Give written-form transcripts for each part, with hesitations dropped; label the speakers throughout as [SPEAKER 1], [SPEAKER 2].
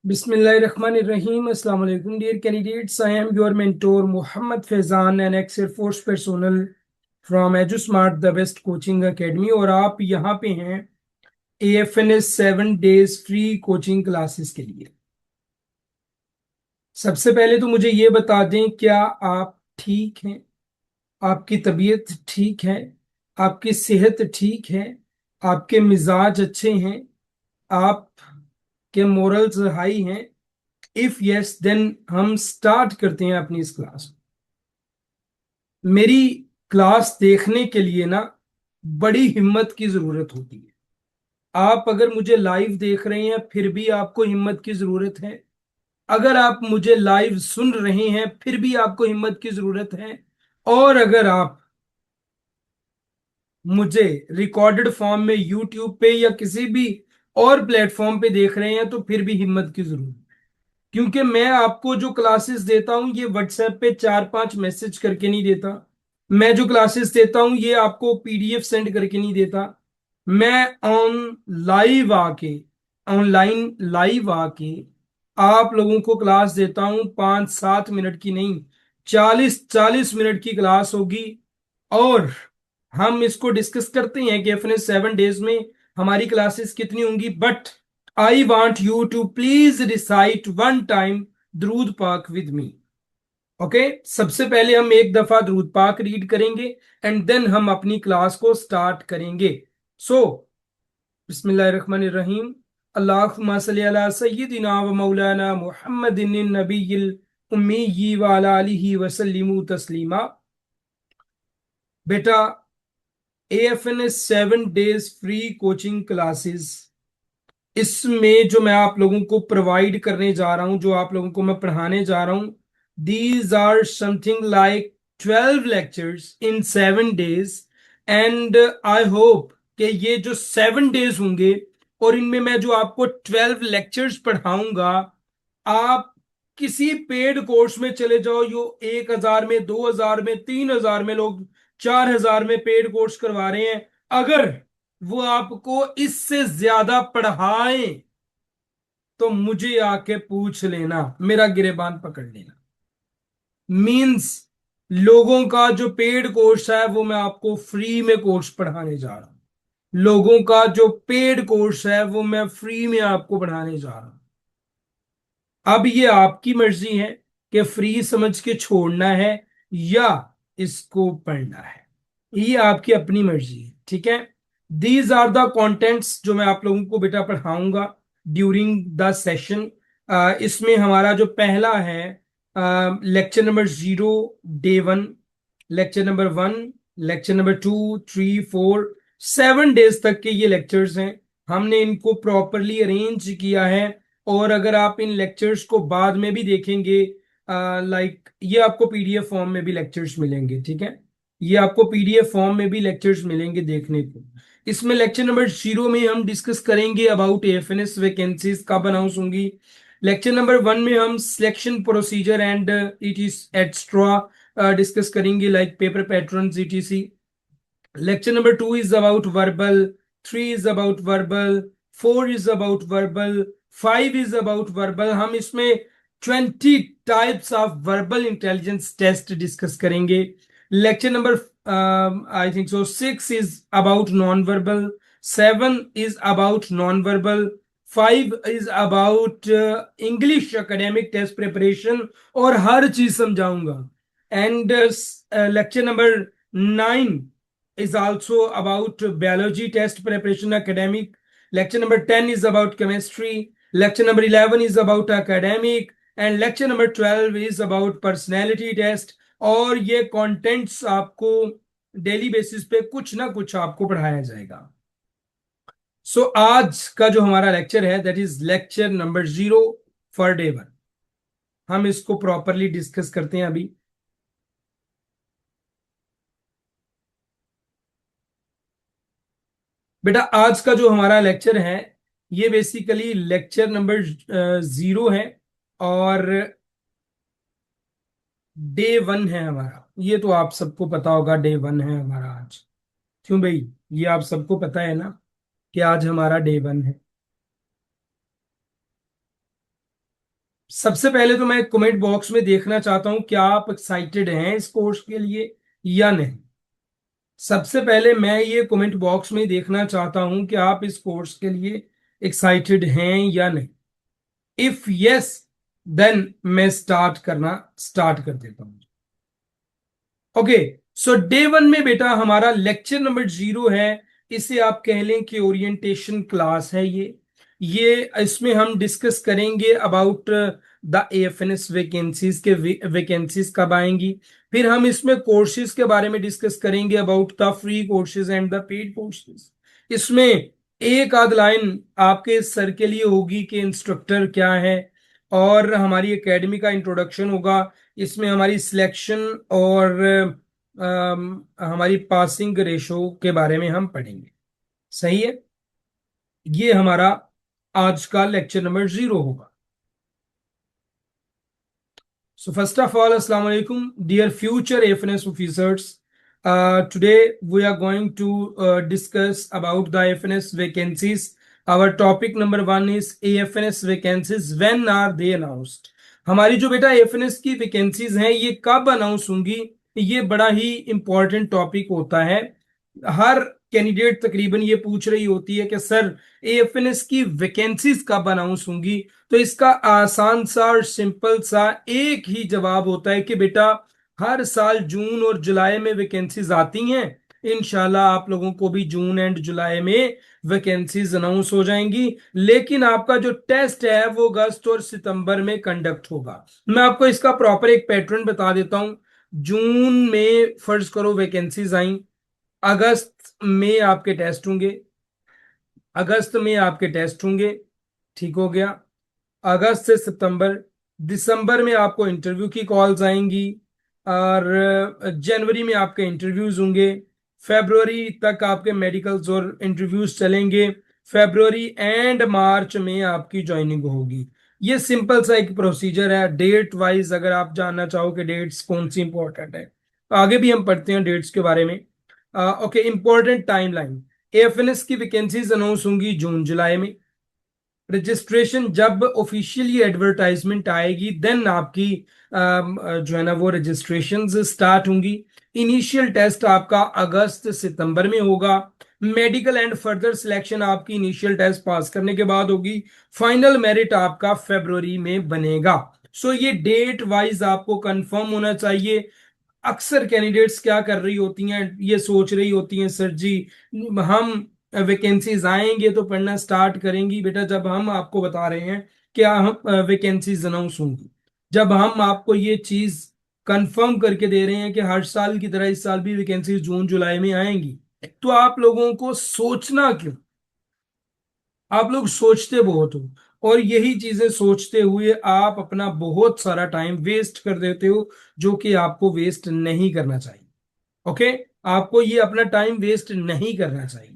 [SPEAKER 1] Bismillahirrahmanirrahim. Assalamu alaikum, dear candidates. I am your mentor, Muhammad Faizan, an ex-Air Force personnel from EduSmart, the best coaching academy. और आप यहाँ पे हैं AFNS 7 days free coaching classes के लिए। सबसे पहले तो मुझे ये बता दें, क्या आप ठीक हैं? आपकी तबीयत ठीक है? आपकी सेहत ठीक है? आपके मिजाज अच्छे हैं? आपके मोरल्स हाई हैं? इफ यस देन हम स्टार्ट करते हैं अपनी इस क्लास। मेरी क्लास देखने के लिए ना बड़ी हिम्मत की जरूरत होती है। आप अगर मुझे लाइव देख रहे हैं फिर भी आपको हिम्मत की जरूरत है। अगर आप मुझे लाइव सुन रहे हैं फिर भी आपको हिम्मत की जरूरत है। और अगर आप मुझे रिकॉर्डेड फॉर्म में यूट्यूब पे या किसी भी और प्लेटफॉर्म पे देख रहे हैं तो फिर भी हिम्मत की जरूरत है। क्योंकि मैं आपको जो क्लासेस देता हूं ये व्हाट्सएप पे 4-5 मैसेज करके नहीं देता। मैं जो क्लासेस देता हूं ये आपको पीडीएफ सेंड करके नहीं देता। मैं ऑनलाइन लाइव आके आप लोगों को क्लास देता हूं। 5-7 मिनट की नहीं, 40-40 मिनट की क्लास होगी। और हम इसको डिस्कस करते हैं कि अपने 7 days में हमारी क्लासेस कितनी होंगी। But I want you to please recite one time द्रूद पाक विद मी। ओके, सबसे पहले हम एक दफा द्रूद पाक रीड करेंगे एंड देन हम अपनी क्लास को स्टार्ट करेंगे। सो बिस्मिल्लाहिर्रहमानिर्रहीम। अल्लाहुम्मा सल्ली अला सय्यिदिना व मौलाना मुहम्मदिन नबिय्यिल उम्मी व अला आलिहि व सल्लिमु तस्लीमा। बेटा, AFNS 7 days free coaching classes, इसमें जो मैं आप लोगों को प्रोवाइड करने जा रहा हूं, जो आप लोगों को मैं पढ़ाने जा रहा हूं, these are something like 12 lectures in 7 days। And I hope कि ये जो 7 days होंगे और इनमें मैं जो आपको 12 लेक्चर्स पढ़ाऊंगा, आप किसी पेड कोर्स में चले जाओ, यो 1,000 में, 2,000 में, 3,000 में, लोग 4,000 में पेड कोर्स करवा रहे हैं। अगर वो आपको इससे ज्यादा पढ़ाएं तो मुझे आके पूछ लेना, मेरा गिरेबान पकड़ लेना। मींस लोगों का जो पेड कोर्स है वो मैं आपको फ्री में कोर्स पढ़ाने जा रहा हूं। लोगों का जो पेड कोर्स है वो मैं फ्री में आपको पढ़ाने जा रहा हूं। अब ये आपकी मर्जी है कि फ्री समझ के छोड़ना है या इसको पढ़ना है। ये आपकी अपनी मर्जी है, ठीक है। दीज आर द कंटेंट्स जो मैं आप लोगों को बेटा पढ़ाऊंगा ड्यूरिंग द सेशन। इसमें हमारा जो पहला है lecture number 0, day 1, lecture number 1, lecture number 2, 3, 4, 7 days तक के ये लेक्चर्स हैं। हमने इनको प्रॉपरली अरेंज किया है। और अगर आप इन लेक्चर्स को बाद में भी देखेंगे, लाइक ये आपको पीडीएफ फॉर्म में भी लेक्चर्स मिलेंगे, ठीक है। ये आपको पीडीएफ फॉर्म में भी लेक्चर्स मिलेंगे देखने को। इसमें लेक्चर नंबर 0 में हम डिस्कस करेंगे अबाउट एएफएनएस वैकेंसीज कब अनाउंस होंगी। लेक्चर नंबर 1 में हम selection procedure and it is extra discuss करेंगे, like paper patterns etc। Lecture number 2 is about verbal, 3 is about verbal, 4 is about verbal, 5 is about verbal। हम इसमें 20 types of verbal intelligence test discuss करेंगे। Lecture number I think so 6 is about non-verbal, 7 is about non-verbal, 5 is about English academic test preparation और हर चीज समझाऊंगा। And lecture number 9 is also about biology test preparation academic. Lecture number 10 is about chemistry. Lecture number 11 is about academic. And lecture number 12 is about personality test। और ये contents आपको daily basis पे कुछ ना कुछ आपको पढ़ाया जाएगा। सो आज का जो हमारा लेक्चर है that is lecture number 0 for day 1। हम इसको प्रॉपरली डिस्कस करते हैं अभी। बेटा, आज का जो हमारा लेक्चर है ये बेसिकली लेक्चर नंबर 0 है और डे 1 है हमारा। ये तो आप सबको पता होगा, डे 1 है हमारा आज। क्यों भाई, ये आप सबको पता है ना कि आज हमारा डे 1 है। सबसे पहले तो मैं कमेंट बॉक्स में देखना चाहता हूं क्या आप एक्साइटेड हैं इस कोर्स के लिए या नहीं। सबसे पहले मैं ये कमेंट बॉक्स में देखना चाहता हूं कि आप इस कोर्स के लिए एक्साइटेड हैं या नहीं। इफ यस, देन मैं स्टार्ट कर देता हूं। ओके, सो डे वन में बेटा हमारा लेक्चर नंबर 0 है। इसे आप कह लें कि ओरिएंटेशन क्लास है ये इसमें हम डिस्कस करेंगे अबाउट द एएफएनएस वैकेंसीज के वैकेंसीज कब आएंगी। फिर हम इसमें कोर्सेज के बारे में डिस्कस करेंगे about the free courses and the paid courses. इसमें एक आध लाइन आपके सर के लिए होगी कि इंस्ट्रक्टर क्या है, और हमारी एकेडमी का इंट्रोडक्शन होगा। इसमें हमारी सिलेक्शन और हमारी पासिंग रेशो के बारे में हम पढ़ेंगे। सही है, ये हमारा आज का लेक्चर नंबर 0 होगा। So first of all, Assalamu alaikum, dear future AFNS officers. Today we are going to discuss about the AFNS vacancies. Our topic number 1 is AFNS vacancies. When are they announced? हमारी जो बेटा AFNS की vacancies हैं ये कब announce होंगी, ये बड़ा ही इंपॉर्टेंट टॉपिक होता है। हर कैंडिडेट तकरीबन ये पूछ रही होती है कि सर एएफएनएस की वैकेंसीज कब अनाउंस होंगी। तो इसका आसान सा और सिंपल सा एक ही जवाब होता है कि बेटा हर साल जून और जुलाई में वैकेंसीज आती हैं। इंशाल्लाह आप लोगों को भी जून एंड जुलाई में वैकेंसीज अनाउंस हो जाएंगी, लेकिन आपका जो टेस्ट है वो अगस्त और सितंबर में कंडक्ट होगा। मैं आपको इसका प्रॉपर एक पैटर्न बता देता हूं। जून में फर्ज करो वैकेंसीज आई, अगस्त में आपके टेस्ट होंगे, अगस्त में आपके टेस्ट होंगे, ठीक हो गया। अगस्त से सितंबर, दिसंबर में आपको इंटरव्यू की कॉल्स आएंगी, और जनवरी में आपके इंटरव्यूज होंगे। फरवरी तक आपके मेडिकल्स और इंटरव्यूज चलेंगे। फरवरी एंड मार्च में आपकी ज्वाइनिंग होगी। ये सिंपल सा एक प्रोसीजर है। डेट वाइज अगर आप जानना चाहो कि डेट्स कौन सी इंपॉर्टेंट है, तो आगे भी हम पढ़ते हैं डेट्स के बारे में। Okay, important timeline. एएफएनएस की वैकेंसीज अनाउंस होंगी जून जुलाई में। रजिस्ट्रेशन जब ऑफिशियली एडवर्टाइजमेंट आएगी देन आपकी जो है ना वो रजिस्ट्रेशन स्टार्ट होंगी। इनिशियल टेस्ट आपका अगस्त सितंबर में होगा। मेडिकल एंड फर्दर सिलेक्शन आपकी इनिशियल टेस्ट पास करने के बाद होगी। फाइनल मेरिट आपका फरवरी में बनेगा। सो ये डेट वाइज आपको कंफर्म होना चाहिए। अक्सर कैंडिडेट्स क्या कर रही होती हैं, ये सोच रही होती हैं सर जी हम वैकेंसीज आएंगे तो पढ़ना स्टार्ट करेंगी। बेटा जब हम आपको बता रहे हैं क्या हम वैकेंसीज अनाउंस होंगी, जब हम आपको ये चीज कंफर्म करके दे रहे हैं कि हर साल की तरह इस साल भी वैकेंसीज जून जुलाई में आएंगी, तो आप लोगों को सोचना क्यों? आप लोग सोचते बहुत हो, और यही चीजें सोचते हुए आप अपना बहुत सारा टाइम वेस्ट कर देते हो, जो कि आपको वेस्ट नहीं करना चाहिए। ओके, आपको ये अपना टाइम वेस्ट नहीं करना चाहिए।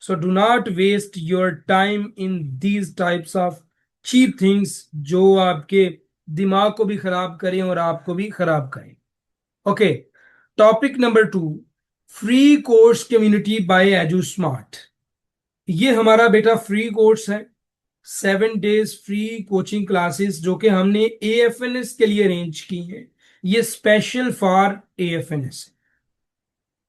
[SPEAKER 1] So do not waste your time in these types of cheap things जो आपके दिमाग को भी खराब करें और आपको भी खराब करें। Okay, topic number 2, free course community bye edu smart. ये हमारा बेटा फ्री कोर्स है। 7 डेज फ्री कोचिंग क्लासेस जो कि हमने एएफएनएस के लिए अरेंज की है। ये स्पेशल फॉर एएफएनएस।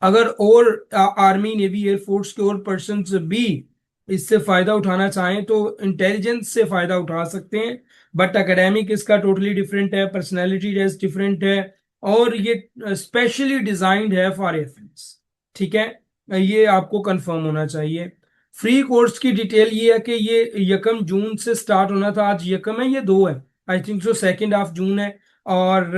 [SPEAKER 1] अगर और आर्मी नेवी एयरफोर्स के और पर्सन भी इससे फायदा उठाना चाहें तो इंटेलिजेंस से फायदा उठा सकते हैं, बट एकेडमिक इसका टोटली डिफरेंट है, पर्सनैलिटी टेस्ट डिफरेंट है, और ये स्पेशली डिजाइंड है फॉर एफएनएस। ठीक है, ये आपको कंफर्म होना चाहिए। फ्री कोर्स की डिटेल ये है कि ये 1 जून से स्टार्ट होना था, आज 1 है, ये 2 है, आई थिंक सो 2 जून है। और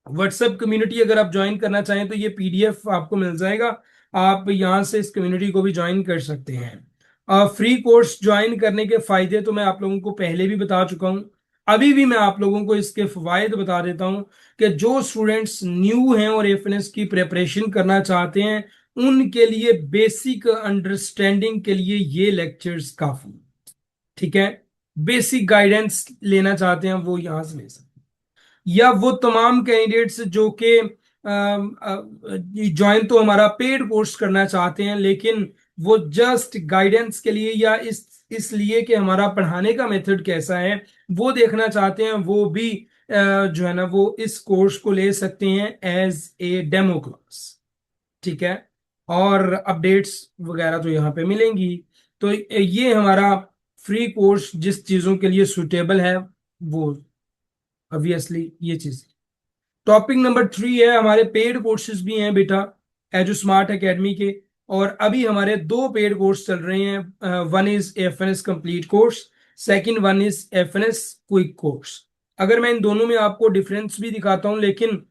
[SPEAKER 1] व्हाट्सएप कम्युनिटी अगर आप ज्वाइन करना चाहें तो ये पीडीएफ आपको मिल जाएगा, आप यहाँ से इस कम्युनिटी को भी ज्वाइन कर सकते हैं। फ्री कोर्स ज्वाइन करने के फायदे तो मैं आप लोगों को पहले भी बता चुका हूँ, अभी भी मैं आप लोगों को इसके फवायद बता देता हूँ कि जो स्टूडेंट्स न्यू हैं और एफएनएस की प्रिपरेशन करना चाहते हैं उनके लिए बेसिक अंडरस्टैंडिंग के लिए ये लेक्चर्स काफी। ठीक है, बेसिक गाइडेंस लेना चाहते हैं वो यहां से ले सकते हैं, या वो तमाम कैंडिडेट्स जो कि ज्वाइन तो हमारा पेड कोर्स करना चाहते हैं लेकिन वो जस्ट गाइडेंस के लिए या इस इसलिए कि हमारा पढ़ाने का मेथड कैसा है वो देखना चाहते हैं, वो भी जो है ना वो इस कोर्स को ले सकते हैं एज ए डेमो क्लास। ठीक है, और अपडेट्स वगैरह तो यहाँ पे मिलेंगी। तो ये हमारा फ्री कोर्स जिस चीजों के लिए सुटेबल है वो ऑब्वियसली ये चीज। टॉपिक नंबर 3 है हमारे पेड कोर्सेज भी हैं बेटा एजू स्मार्ट एकेडमी के। और अभी हमारे दो पेड कोर्स चल रहे हैं, one is FNS complete course, second one is FNS quick course. अगर मैं इन दोनों में आपको डिफरेंस भी दिखाता हूं, लेकिन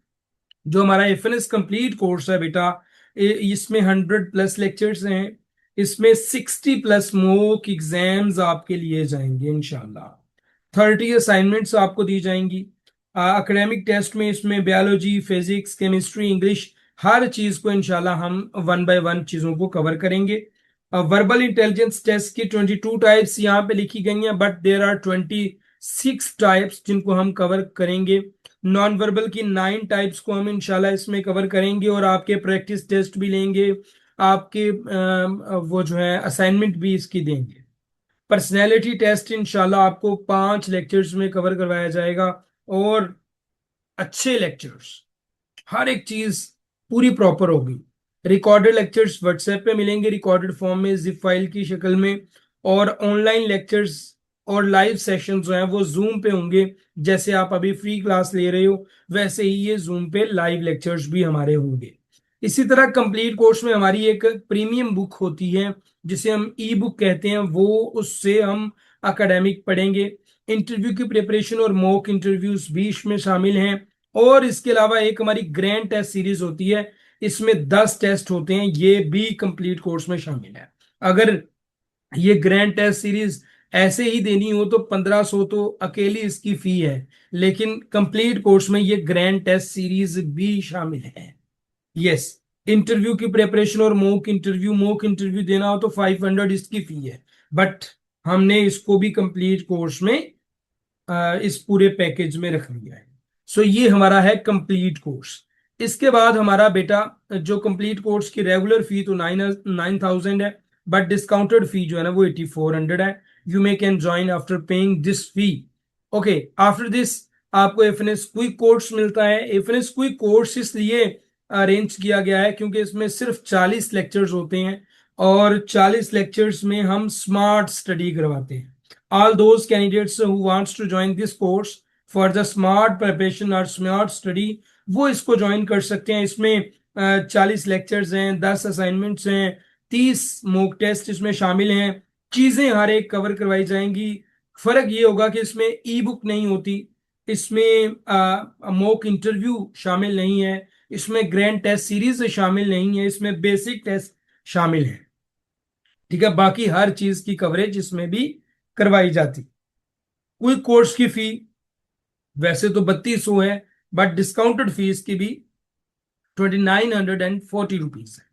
[SPEAKER 1] जो हमारा एफएनएस कंप्लीट कोर्स है बेटा, इसमें 100+ लेक्चर्स हैं, इसमें 60+ मॉक एग्जाम्स आपके लिए जाएंगे इंशाल्लाह, 30 असाइनमेंट्स आपको दी जाएंगी। एकेडमिक टेस्ट में इसमें बायोलॉजी, फिजिक्स, केमिस्ट्री, इंग्लिश, हर चीज को इंशाल्लाह हम वन बाय वन चीजों को कवर करेंगे। वर्बल इंटेलिजेंस टेस्ट की 22 टाइप्स यहाँ पे लिखी गई हैं, बट देर आर 26 टाइप्स जिनको हम कवर करेंगे। नॉन वर्बल की 9 टाइप्स को हम इंशाल्लाह इसमें कवर करेंगे, और आपके प्रैक्टिस टेस्ट भी लेंगे, आपके वो जो है असाइनमेंट भी इसकी देंगे। पर्सनैलिटी टेस्ट इंशाल्लाह आपको 5 लेक्चर्स में कवर करवाया जाएगा, और अच्छे लेक्चर्स, हर एक चीज पूरी प्रॉपर होगी। रिकॉर्डेड लेक्चर्स व्हाट्सएप पे मिलेंगे रिकॉर्डेड फॉर्म में, जिप फाइल की शक्ल में, और ऑनलाइन लेक्चर्स और लाइव सेशन जो हैं वो जूम पे होंगे। जैसे आप अभी फ्री क्लास ले रहे हो वैसे ही ये जूम पे लाइव लेक्चर्स भी हमारे होंगे। इसी तरह कंप्लीट कोर्स में हमारी एक प्रीमियम बुक होती है जिसे हम ई बुक कहते हैं, वो उससे हम एकेडमिक पढ़ेंगे। इंटरव्यू की प्रिपरेशन और मॉक इंटरव्यूज भी इसमें शामिल हैं। और इसके अलावा एक हमारी ग्रैंड टेस्ट सीरीज होती है, इसमें 10 टेस्ट होते हैं, ये भी कंप्लीट कोर्स में शामिल है। अगर ये ग्रैंड टेस्ट सीरीज ऐसे ही देनी हो तो 1500 तो अकेली इसकी फी है, लेकिन कंप्लीट कोर्स में ये ग्रैंड टेस्ट सीरीज भी शामिल है। यस, इंटरव्यू की प्रिपरेशन और मॉक इंटरव्यू देना हो तो 500 इसकी फी है, बट हमने इसको भी कंप्लीट कोर्स में इस पूरे पैकेज में रख लिया है। सो ये हमारा है कंप्लीट कोर्स। इसके बाद हमारा बेटा जो कंप्लीट कोर्स की रेगुलर फी तो 9,000 है, बट डिस्काउंटेड फी जो है ना वो 8,400 है। You may can join after paying this fee. Okay, after this आपको एफएनएस क्विक कोर्स मिलता है। एफएनएस क्विक कोर्स इसलिए अरेंज किया गया है क्योंकि इसमें सिर्फ 40 लेक्चर्स होते हैं, और 40 लेक्चर्स में हम स्मार्ट स्टडी करवाते हैं। All those candidates who wants to join this course for the smart preparation or smart study वो इसको ज्वाइन कर सकते हैं। इसमें 40 लेक्चर्स हैं, 10 असाइनमेंट्स हैं, 30 मॉक टेस्ट इसमें शामिल हैं, चीजें हर एक कवर करवाई जाएंगी। फर्क ये होगा कि इसमें ई बुक नहीं होती, इसमें मॉक इंटरव्यू शामिल नहीं है, इसमें ग्रैंड टेस्ट सीरीज शामिल नहीं है, इसमें बेसिक टेस्ट शामिल है। ठीक है, बाकी हर चीज की कवरेज इसमें भी करवाई जाती। क्विक कोर्स की फी वैसे तो 3200 है, बट डिस्काउंटेड फीस की भी 2940 रुपीज है।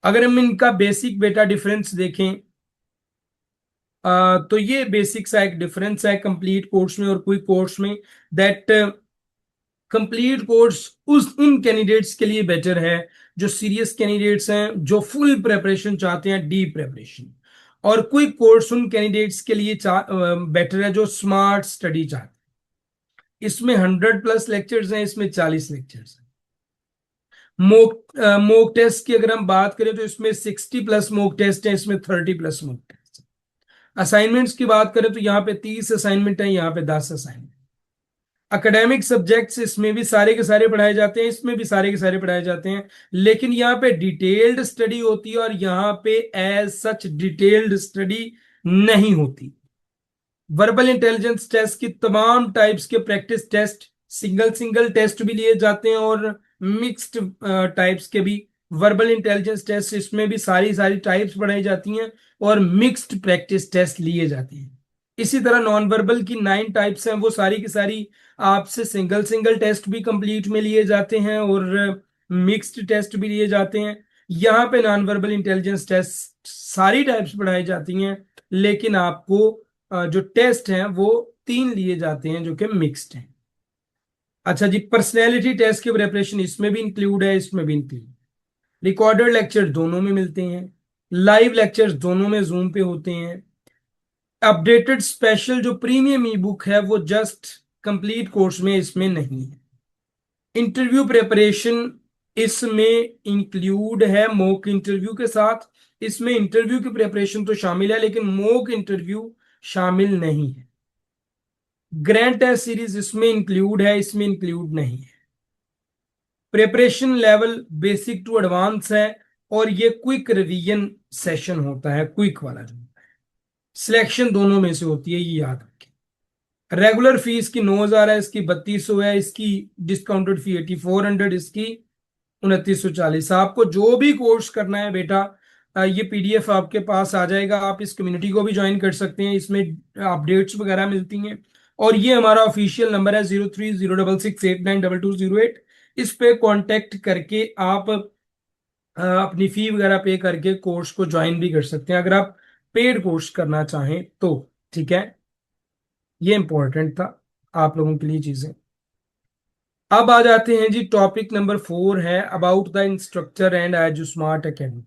[SPEAKER 1] अगर हम इनका बेसिक बेटा डिफरेंस देखें, तो ये बेसिक सा एक डिफरेंस है कंप्लीट कोर्स में और क्विक कोर्स में, दैट कंप्लीट कोर्स उस उन कैंडिडेट्स के लिए बेटर है जो सीरियस कैंडिडेट्स हैं, जो फुल प्रिपरेशन चाहते हैं, डीप प्रिपरेशन। और क्विक कोर्स उन कैंडिडेट्स के लिए बेटर है जो स्मार्ट स्टडी चाहते हैं। इसमें 100+ लेक्चर्स हैं, इसमें 40 लेक्चर्स हैं। मॉक टेस्ट की अगर हम बात करें तो इसमें 60+ मॉक टेस्ट है, इसमें 30+ मॉक टेस्ट। असाइनमेंट्स की बात करें तो यहाँ पे 30 असाइनमेंट है, यहाँ पे 10 असाइनमेंट। एकेडमिक सब्जेक्ट्स इसमें भी सारे के सारे पढ़ाए जाते हैं, इसमें भी सारे के सारे पढ़ाए जाते हैं, लेकिन यहाँ पे डिटेल्ड स्टडी होती है और यहाँ पे एज सच डिटेल्ड स्टडी नहीं होती। वर्बल इंटेलिजेंस टेस्ट की तमाम टाइप्स के practice test, single single test भी लिए जाते हैं और मिक्स्ड टाइप्स के भी। वर्बल इंटेलिजेंस टेस्ट इसमें भी सारी सारी टाइप्स पढ़ाई जाती हैं और मिक्स्ड प्रैक्टिस टेस्ट लिए जाते हैं। इसी तरह नॉन वर्बल की 9 टाइप्स हैं, वो सारी की सारी आपसे सिंगल सिंगल टेस्ट भी कंप्लीट में लिए जाते हैं और मिक्स्ड टेस्ट भी लिए जाते हैं। यहाँ पे नॉन वर्बल इंटेलिजेंस टेस्ट सारी टाइप्स पढ़ाई जाती हैं, लेकिन आपको जो टेस्ट हैं वो 3 लिए जाते हैं जो कि मिक्स्ड हैं। अच्छा जी, पर्सनैलिटी टेस्ट की प्रिपरेशन इसमें भी इंक्लूड है, इसमें भी इंक्लूड। रिकॉर्डेड लेक्चर दोनों में मिलते हैं, लाइव लेक्चर्स दोनों में जूम पे होते हैं। अपडेटेड स्पेशल जो प्रीमियम ई बुक है वो जस्ट कंप्लीट कोर्स में इसमें नहीं है। इंटरव्यू प्रिपरेशन इसमें इंक्लूड है मॉक इंटरव्यू के साथ। इसमें इंटरव्यू की प्रिपरेशन तो शामिल है लेकिन मॉक इंटरव्यू शामिल नहीं है। ग्रैंड टेस्ट सीरीज इसमें इंक्लूड है, इसमें इंक्लूड नहीं है। Preparation level basic to advance है और ये क्विक रिवीजन सेशन होता है, क्विक वाला जो सिलेक्शन दोनों में से होती है, ये याद रखें। रेगुलर फीस की 9,000 है, इसकी 3200 है, इसकी डिस्काउंटेड फी 8400, इसकी 2940। आपको जो भी कोर्स करना है बेटा, ये पीडीएफ आपके पास आ जाएगा। आप इस कम्युनिटी को भी ज्वाइन कर सकते हैं, इसमें अपडेट्स वगैरह मिलती हैं। और ये हमारा ऑफिशियल नंबर है 0306689220। इस पे कांटेक्ट करके आप अपनी फी वगैरह पे करके कोर्स को ज्वाइन भी कर सकते हैं, अगर आप पेड कोर्स करना चाहें तो। ठीक है, ये इंपॉर्टेंट था आप लोगों के लिए चीजें। अब आ जाते हैं जी, टॉपिक नंबर 4 है about the instructor and edu smart academy.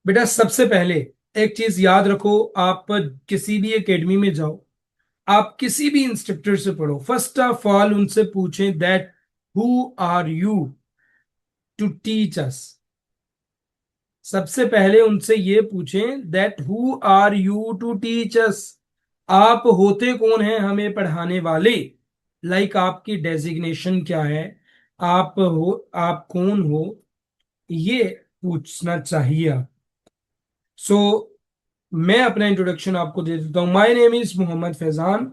[SPEAKER 1] बेटा सबसे पहले एक चीज याद रखो, आप किसी भी एकेडमी में जाओ, आप किसी भी इंस्ट्रक्टर से पढ़ो, फर्स्ट ऑफ ऑल उनसे पूछें that who are you to teach us. सबसे पहले उनसे ये पूछें that who are you to teach us, आप होते कौन हैं हमें पढ़ाने वाले। लाइक आपकी डेजिग्नेशन क्या है, आप हो, आप कौन हो, ये पूछना चाहिए आप। सो मैं अपना इंट्रोडक्शन आपको दे देता हूँ। My name is Mohammad Faizan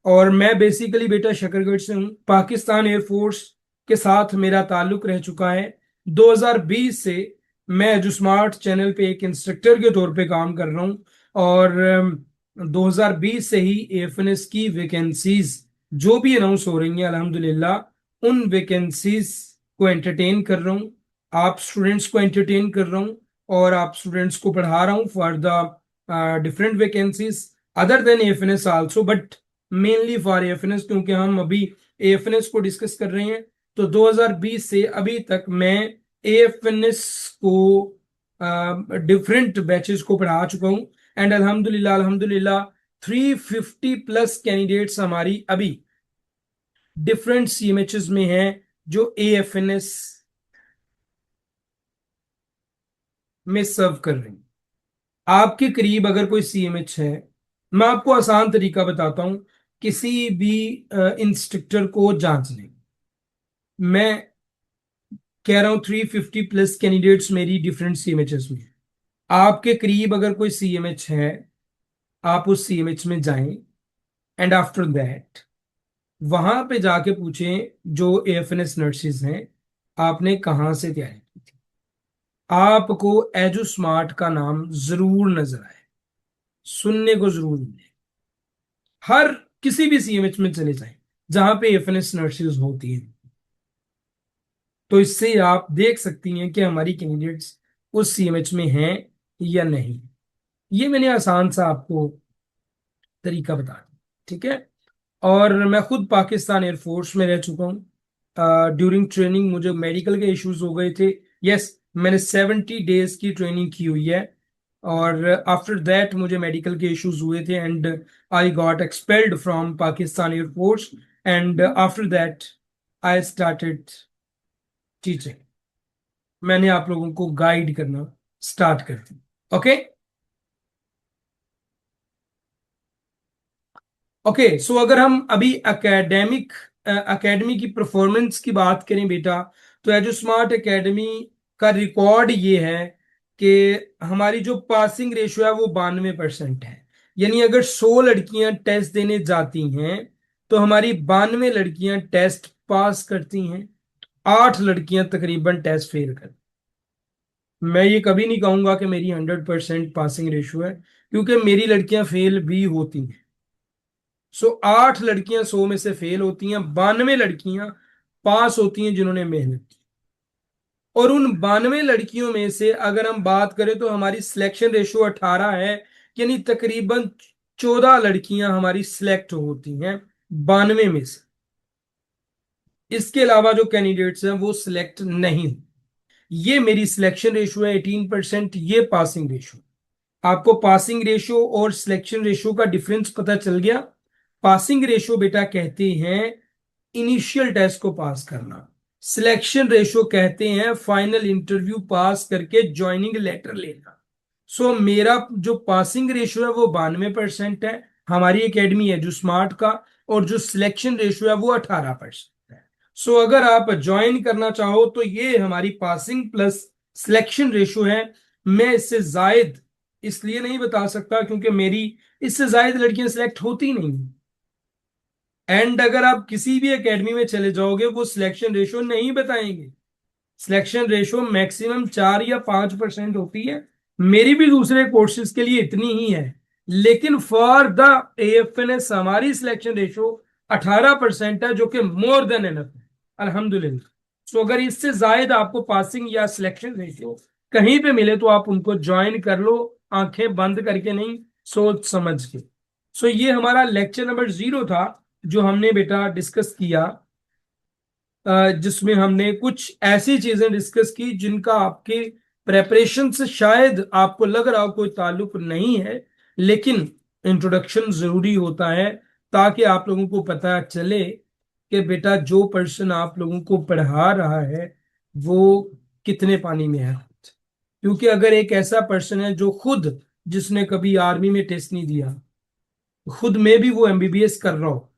[SPEAKER 1] और मैं बेसिकली बेटा शकरगढ़ से हूँ। पाकिस्तान एयरफोर्स के साथ मेरा ताल्लुक रह चुका है। 2020 से मैं जो स्मार्ट चैनल पे एक इंस्ट्रक्टर के तौर पे काम कर रहा हूँ। और 2020 से ही एएफएनएस की वैकेंसीज जो भी अनाउंस हो रही हैं अल्हम्दुलिल्लाह उन वैकेंसीज को एंटरटेन कर रहा हूँ, आप स्टूडेंट्स को एंटरटेन कर रहा हूँ और आप स्टूडेंट्स को पढ़ा रहा हूँ for the different vacancies other than एएफएनएस also, but mainly for एएफएनएस, क्योंकि हम अभी एएफएनएस को डिस्कस कर रहे हैं। तो 2020 से अभी तक मैं एएफएनएस को डिफरेंट बैचेस को पढ़ा चुका हूँ। एंड अल्हम्दुलिल्लाह अल्हम्दुलिल्लाह 350 प्लस कैंडिडेट्स हमारी अभी डिफरेंट सीएमएचएस में हैं जो एएफएनएस में सर्व कर रहे हैं। आपके करीब अगर कोई सीएमएच है, मैं आपको आसान तरीका बताता हूं किसी भी इंस्ट्रक्टर को जांचने। मैं कह रहा हूं 350 प्लस कैंडिडेट्स मेरी डिफरेंट सीएमएचएस में हैं। आपके करीब अगर कोई सीएमएच है, आप उस सीएमएच में जाएं एंड आफ्टर दैट वहां पे जाके पूछें जो एएफएनएस नर्सेज हैं आपने कहाँ से तैयारी की थी। आपको एजू स्मार्ट का नाम जरूर नजर आए, सुनने को जरूर मिले। हर किसी भी सीएमएच में चले जाएं जहां पे एएफएनएस नर्सेज होती हैं, तो इससे आप देख सकती हैं कि हमारी कैंडिडेट्स उस सीएमएच में हैं या नहीं। ये मैंने आसान सा आपको तरीका बता दिया, ठीक है। और मैं खुद पाकिस्तान एयरफोर्स में रह चुका हूँ। ड्यूरिंग ट्रेनिंग मुझे मेडिकल के इश्यूज हो गए थे। यस, मैंने 70 डेज की ट्रेनिंग की हुई है और आफ्टर दैट मुझे मेडिकल के इश्यूज हुए थे and I got expelled from Pakistan air force and after that I started teaching. मैंने आप लोगों को गाइड करना स्टार्ट कर दिया। ओके ओके, सो अगर हम अभी एकेडमी की परफॉर्मेंस की बात करें बेटा, तो एजू स्मार्ट एकेडमी का रिकॉर्ड ये है कि हमारी जो पासिंग रेशियो है वो 92% है। यानी अगर 100 लड़कियां टेस्ट देने जाती हैं तो हमारी 92 लड़कियां टेस्ट पास करती हैं, 8 लड़कियां तकरीबन टेस्ट फेल करती। मैं ये कभी नहीं कहूंगा कि मेरी 100% पासिंग रेशियो है, क्योंकि मेरी लड़कियां फेल भी होती हैं। 8 लड़कियां 100 में से फेल होती हैं, 92 लड़कियां पास होती हैं जिन्होंने मेहनत की। और उन 92 लड़कियों में से अगर हम बात करें तो हमारी सिलेक्शन रेशियो 18 है। यानी तकरीबन 14 लड़कियां हमारी सिलेक्ट होती हैं 92 में से। इसके अलावा जो कैंडिडेट्स हैं वो सिलेक्ट नहीं। ये मेरी सिलेक्शन रेशियो है 18%, ये पासिंग रेशियो। आपको पासिंग रेशियो और सिलेक्शन रेशियो का डिफरेंस पता चल गया। पासिंग रेशियो बेटा कहते हैं इनिशियल टेस्ट को पास करना, सिलेक्शन रेशियो कहते हैं फाइनल इंटरव्यू पास करके ज्वाइनिंग लेटर लेना। सो मेरा जो पासिंग रेशियो है वो 92% है, हमारी एकेडमी है जो स्मार्ट का, और जो सिलेक्शन रेशियो है वो 18% है। सो अगर आप ज्वाइन करना चाहो तो ये हमारी पासिंग प्लस सिलेक्शन रेशियो है। मैं इससे जायद इसलिए नहीं बता सकता क्योंकि मेरी इससे जायद लड़कियां सिलेक्ट होती नहीं। एंड अगर आप किसी भी एकेडमी में चले जाओगे वो सिलेक्शन रेशियो नहीं बताएंगे। सिलेक्शन रेशियो मैक्सिमम 4 या 5% होती है, मेरी भी दूसरे कोर्सेज के लिए इतनी ही है, लेकिन फॉर द एएफएनएस हमारी सिलेक्शन रेशियो 18% है, जो कि मोर देन एनफ है अल्हम्दुलिल्लाह। सो अगर इससे जायद आपको पासिंग या सिलेक्शन रेशियो कहीं पे मिले तो आप उनको ज्वाइन कर लो, आंखें बंद करके नहीं, सोच समझ के। सो ये हमारा लेक्चर नंबर 0 था जो हमने बेटा डिस्कस किया, जिसमें हमने कुछ ऐसी चीजें डिस्कस की जिनका आपके प्रेपरेशन से शायद आपको लग रहा हो कोई ताल्लुक नहीं है, लेकिन इंट्रोडक्शन जरूरी होता है ताकि आप लोगों को पता चले कि बेटा जो पर्सन आप लोगों को पढ़ा रहा है वो कितने पानी में है। क्योंकि अगर एक ऐसा पर्सन है जो खुद, जिसने कभी आर्मी में टेस्ट नहीं दिया, खुद में भी वो एमबीबीएस कर रहा हो,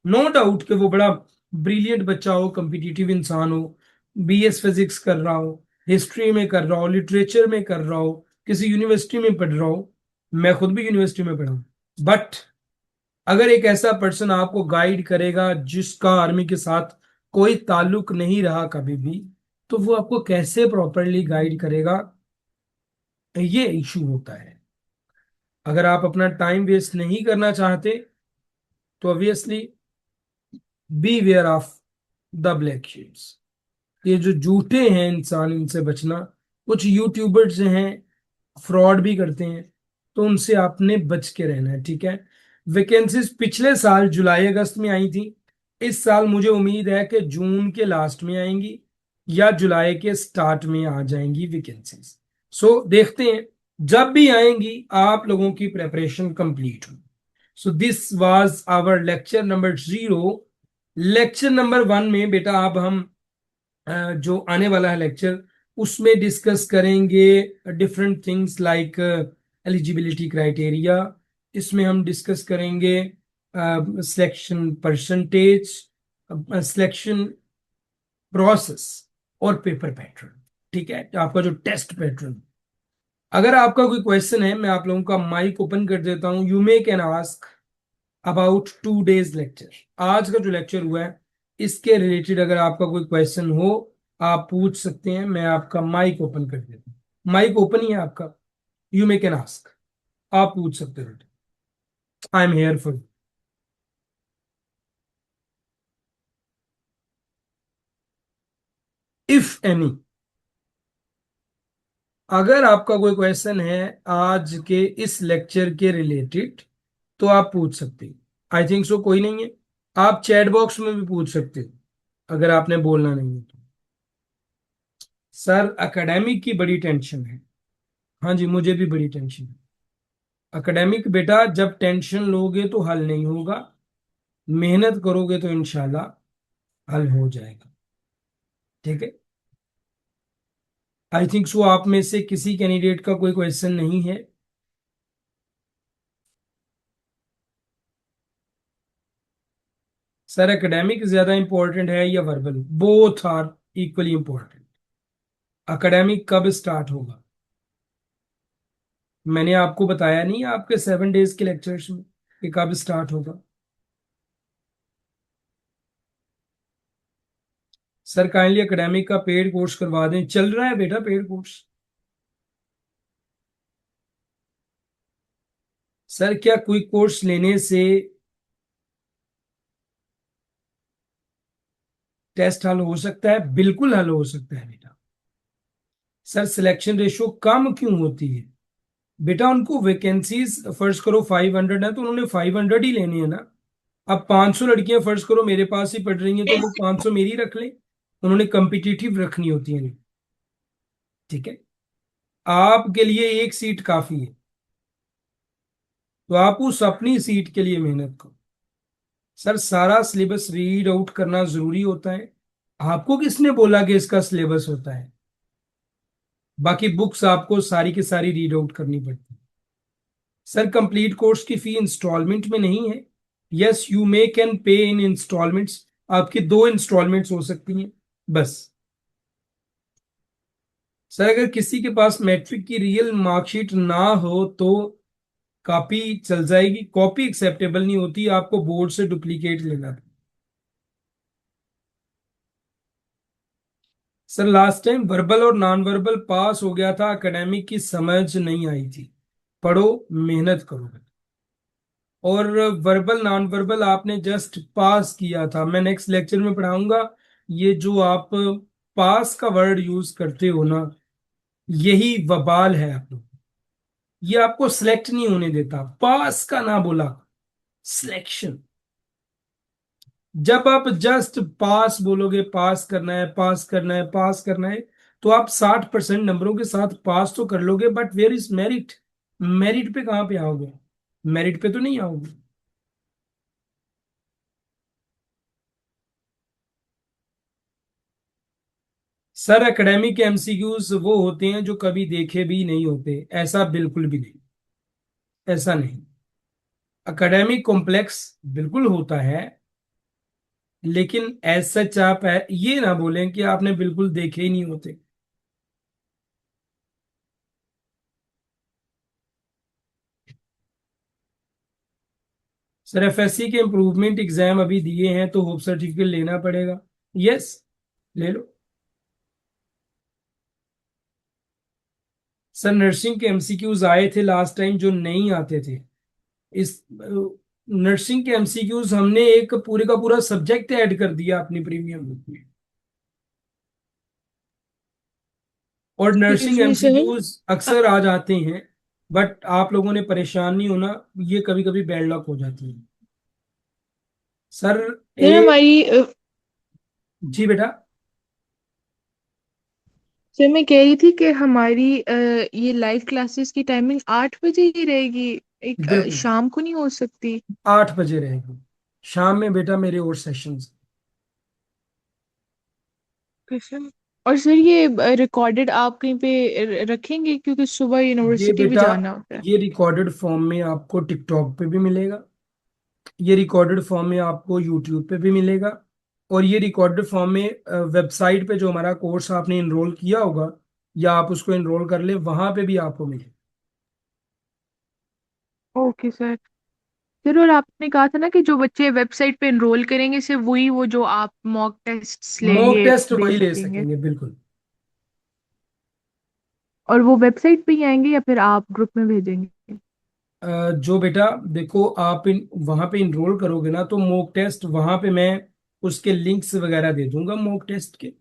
[SPEAKER 1] नो डाउट कि वो बड़ा ब्रिलियंट बच्चा हो, कंपिटिटिव इंसान हो, बीएस फिजिक्स कर रहा हो, हिस्ट्री में कर रहा हो, लिटरेचर में कर रहा हो, किसी यूनिवर्सिटी में पढ़ रहा हो, मैं खुद भी यूनिवर्सिटी में पढ़ा हूं, बट अगर एक ऐसा पर्सन आपको गाइड करेगा जिसका आर्मी के साथ कोई ताल्लुक नहीं रहा कभी भी, तो वो आपको कैसे प्रॉपरली गाइड करेगा, ये इशू होता है। अगर आप अपना टाइम वेस्ट नहीं करना चाहते तो obviously beware of the black sheeps. ये जो झूठे हैं इंसान, इनसे बचना। कुछ यूट्यूबर्स हैं फ्रॉड भी करते हैं, तो उनसे आपने बच के रहना है, ठीक है। वैकेंसीज पिछले साल जुलाई अगस्त में आई थी, इस साल मुझे उम्मीद है कि जून के लास्ट में आएंगी या जुलाई के स्टार्ट में आ जाएंगी वैकेंसीज। सो देखते हैं, जब भी आएंगी आप लोगों की प्रेपरेशन कंप्लीट हो। So this was our lecture number 0। Lecture number 1 में बेटा अब हम जो आने वाला है लेक्चर, उसमें डिस्कस करेंगे different things like eligibility criteria. इसमें हम डिस्कस करेंगे सिलेक्शन परसेंटेज, सिलेक्शन प्रोसेस और पेपर पैटर्न, ठीक है, आपका जो टेस्ट पैटर्न। अगर आपका कोई क्वेश्चन है, मैं आप लोगों का माइक ओपन कर देता हूं, you may can ask about 2 days lecture. आज का जो लेक्चर हुआ है इसके रिलेटेड अगर आपका कोई क्वेश्चन हो आप पूछ सकते हैं, मैं आपका माइक ओपन कर देता हूँ। माइक ओपन ही है आपका, यू मे कैन आस्क, आप पूछ सकते हो, I am here for. If any, अगर आपका कोई क्वेश्चन है आज के इस लेक्चर के रिलेटेड तो आप पूछ सकते हैं। आई थिंक सो कोई नहीं है, आप चैट बॉक्स में भी पूछ सकते हो अगर आपने बोलना नहीं है तो। सर एकेडमिक की बड़ी टेंशन है। हाँ जी, मुझे भी बड़ी टेंशन है। एकेडमिक बेटा जब टेंशन लोगे तो हल नहीं होगा, मेहनत करोगे तो इंशाल्लाह हल हो जाएगा, ठीक है। आई थिंक सो आप में से किसी कैंडिडेट का कोई क्वेश्चन नहीं है। सर एकेडमिक ज्यादा इंपॉर्टेंट है या verbal? Both are equally important. Academic कब स्टार्ट होगा? मैंने आपको बताया नहीं आपके 7 days के लेक्चर्स में कि कब स्टार्ट होगा। सर काइंडली एकेडमिक का पेड कोर्स करवा दें। चल रहा है बेटा पेड कोर्स। सर क्या कोई कोर्स लेने से टेस्ट हल हो सकता है? बिल्कुल हल हो सकता है बेटा। सर सिलेक्शन रेशियो कम क्यों होती है? बेटा उनको वैकेंसीज फर्ज करो 500 है तो उन्होंने 500 ही लेनी है ना। अब 500 लड़कियां फर्ज करो मेरे पास ही पढ़ रही हैं तो वो 500 मेरी रख लें, उन्होंने कंपिटिटिव रखनी होती है, ठीक है। आपके लिए एक सीट काफी है, तो आप उस अपनी सीट के लिए मेहनत करो। सर सारा सिलेबस रीड आउट करना जरूरी होता है? आपको किसने बोला कि इसका सिलेबस होता है? बाकी बुक्स आपको सारी की सारी रीड आउट करनी पड़ती है। सर कंप्लीट कोर्स की फी इंस्टॉलमेंट में नहीं है। Yes you may can pay in installments. आपकी 2 इंस्टॉलमेंट्स हो सकती हैं बस। सर अगर किसी के पास मैट्रिक की रियल मार्कशीट ना हो तो कॉपी चल जाएगी, कॉपी एक्सेप्टेबल नहीं होती, आपको बोर्ड से डुप्लीकेट लेना। सर लास्ट टाइम वर्बल और नॉन वर्बल पास हो गया था, एकेडमिक की समझ नहीं आई थी। पढ़ो, मेहनत करो। और वर्बल नॉन वर्बल आपने जस्ट पास किया था, मैं नेक्स्ट लेक्चर में पढ़ाऊंगा। ये जो आप पास का वर्ड यूज करते हो ना, यही वबाल है आप लोग। ये आपको सिलेक्ट नहीं होने देता, पास का ना बोला, सिलेक्शन। जब आप जस्ट पास बोलोगे, पास करना है, पास करना है, पास करना है, तो आप 60% नंबरों के साथ पास तो कर लोगे, but where is merit? Merit पे कहां पे आओगे? मेरिट पे तो नहीं आओगे। सर एकेडमिक एमसीक्यूज वो होते हैं जो कभी देखे भी नहीं होते, ऐसा बिल्कुल भी नहीं। ऐसा नहीं। एकेडमिक कॉम्प्लेक्स बिल्कुल होता है, लेकिन एज सच आप ये ना बोलें कि आपने बिल्कुल देखे ही नहीं होते। सर एफएससी के इम्प्रूवमेंट एग्जाम अभी दिए हैं तो होप सर्टिफिकेट लेना पड़ेगा। यस, ले लो। सर नर्सिंग के एमसीक्यूज आए थे लास्ट टाइम जो नहीं आते थे। इस नर्सिंग के एमसीक्यूज हमने एक पूरे का पूरा सब्जेक्ट ऐड कर दिया अपनी प्रीमियम बुक में। और nursing
[SPEAKER 2] excuse me sir.
[SPEAKER 1] MCQs अक्सर आ जाते हैं, बट आप लोगों ने परेशान नहीं होना, ये कभी कभी बैड लक हो जाती है। सर
[SPEAKER 2] सर
[SPEAKER 1] ए
[SPEAKER 2] हमारी
[SPEAKER 1] जी बेटा।
[SPEAKER 2] सर मैं कह रही थी कि हमारी ये लाइव क्लासेस की टाइमिंग 8 बजे ही रहेगी। एक
[SPEAKER 1] बिल्कुल
[SPEAKER 2] शाम को नहीं हो सकती?
[SPEAKER 1] 8 बजे रहेगी शाम में बेटा, मेरे और सेशंस।
[SPEAKER 2] कैसे? और सर ये रिकॉर्डेड आप कहीं पे रखेंगे, क्योंकि सुबह
[SPEAKER 1] ये
[SPEAKER 2] यूनिवर्सिटी भी
[SPEAKER 1] बेटा,
[SPEAKER 2] जाना होता है।
[SPEAKER 1] ये रिकॉर्डेड फॉर्म में आपको टिकटॉक पे भी मिलेगा, ये रिकॉर्डेड फॉर्म में आपको यूट्यूब पे भी मिलेगा, और ये रिकॉर्डेड फॉर्म में वेबसाइट पे जो हमारा कोर्स आपने इनरोल किया होगा, या आप उसको इनरोल कर ले, वहां पे भी आपको मिलेगा।
[SPEAKER 2] Okay sir. सर और आपने कहा था ना कि जो बच्चे वेबसाइट पे एनरोल करेंगे सिर्फ वही वो जो आप मॉक टेस्ट्स
[SPEAKER 1] मॉक
[SPEAKER 2] लेंगे
[SPEAKER 1] टेस्ट
[SPEAKER 2] दे
[SPEAKER 1] वही ले
[SPEAKER 2] सकेंगे।
[SPEAKER 1] सकेंगे, बिल्कुल।
[SPEAKER 2] और वो वेबसाइट पे ही आएंगे या फिर आप ग्रुप में भेजेंगे?
[SPEAKER 1] जो बेटा देखो, आप इन वहां पे इनरोल करोगे ना, तो मॉक टेस्ट वहां पे मैं उसके लिंक्स वगैरह दे दूंगा मॉक टेस्ट के।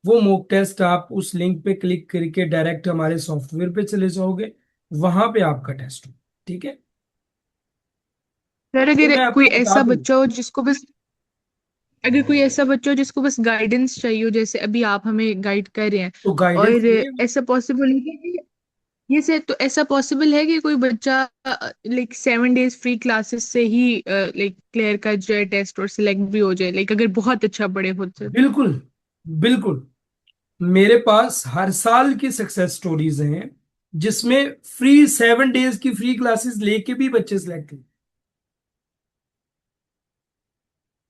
[SPEAKER 1] वो मॉक टेस्ट आप उस लिंक पे क्लिक करके डायरेक्ट हमारे सॉफ्टवेयर पे चले जाओगे, वहां पे आपका टेस्ट हो। ठीक है।
[SPEAKER 2] सर
[SPEAKER 1] तो
[SPEAKER 2] अगर
[SPEAKER 1] मैं
[SPEAKER 2] कोई
[SPEAKER 1] आपको बता
[SPEAKER 2] ऐसा
[SPEAKER 1] दूं।
[SPEAKER 2] बच्चा हो जिसको बस अगर कोई ऐसा बच्चा हो जिसको बस गाइडेंस चाहिए हो, जैसे अभी आप हमें गाइड कर रहे हैं,
[SPEAKER 1] तो गाइडेंस
[SPEAKER 2] और
[SPEAKER 1] मिलेगा।
[SPEAKER 2] ऐसा पॉसिबल है कि ये से तो ऐसा पॉसिबल है कि कोई बच्चा लाइक 7 डेज फ्री क्लासेस से ही लाइक क्लियर कर जाए टेस्ट और सिलेक्ट भी हो जाए, लाइक अगर बहुत अच्छा पढ़े खुद से तो?
[SPEAKER 1] बिल्कुल, बिल्कुल। मेरे पास हर साल की सक्सेस स्टोरीज हैं, जिसमें फ्री 7 डेज की फ्री क्लासेस लेके भी बच्चे सिलेक्ट हुए।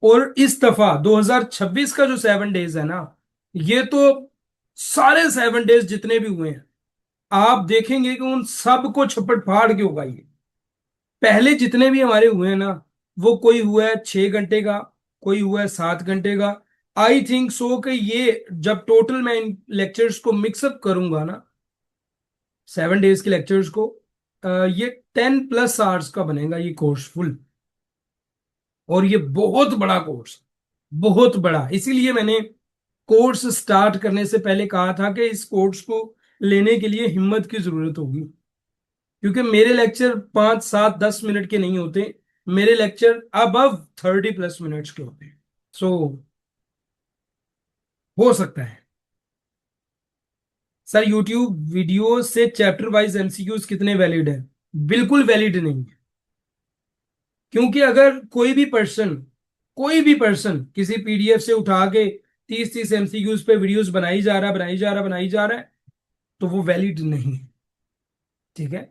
[SPEAKER 1] और इस दफा 2026 का जो 7 डेज है ना, ये तो सारे 7 डेज जितने भी हुए हैं, आप देखेंगे कि उन सबको छप्पड़ फाड़ के उगाइए। पहले जितने भी हमारे हुए हैं ना, वो कोई हुआ है 6 घंटे का, कोई हुआ है 7 घंटे का। आई थिंक सो कि ये जब टोटल मैं इन लेक्चर्स को मिक्सअप करूंगा ना, 7 डेज के लेक्चर्स को, ये 10+ आवर्स का बनेगा ये कोर्स फुल। और ये बहुत बड़ा कोर्स, बहुत बड़ा, इसीलिए मैंने कोर्स स्टार्ट करने से पहले कहा था कि इस कोर्स को लेने के लिए हिम्मत की जरूरत होगी। क्योंकि मेरे लेक्चर 5 7 10 मिनट के नहीं होते, मेरे लेक्चर अबव 30+ मिनट्स के होते हैं। सो हो सकता है। सर यूट्यूब वीडियो से चैप्टर वाइज एमसीक्यूज कितने वैलिड है? बिल्कुल वैलिड नहीं है। क्योंकि अगर कोई भी पर्सन किसी पीडीएफ से उठा के 30-30 एमसीक्यूज पे वीडियोस बनाई जा रहा है, तो वो वैलिड नहीं है। ठीक है।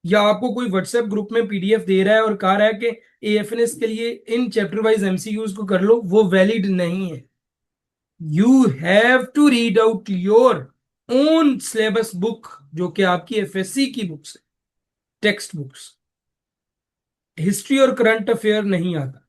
[SPEAKER 1] या आपको कोई व्हाट्सएप ग्रुप में पीडीएफ दे रहा है और कह रहा है कि एएफएनएस के लिए इन चैप्टर वाइज एमसीक्यूज को कर लो, वो वैलिड नहीं है। You have to read out your own syllabus book, जो कि आपकी एफएससी की बुक्स है, टेक्स्ट बुक्स। हिस्ट्री और करंट अफेयर नहीं आता।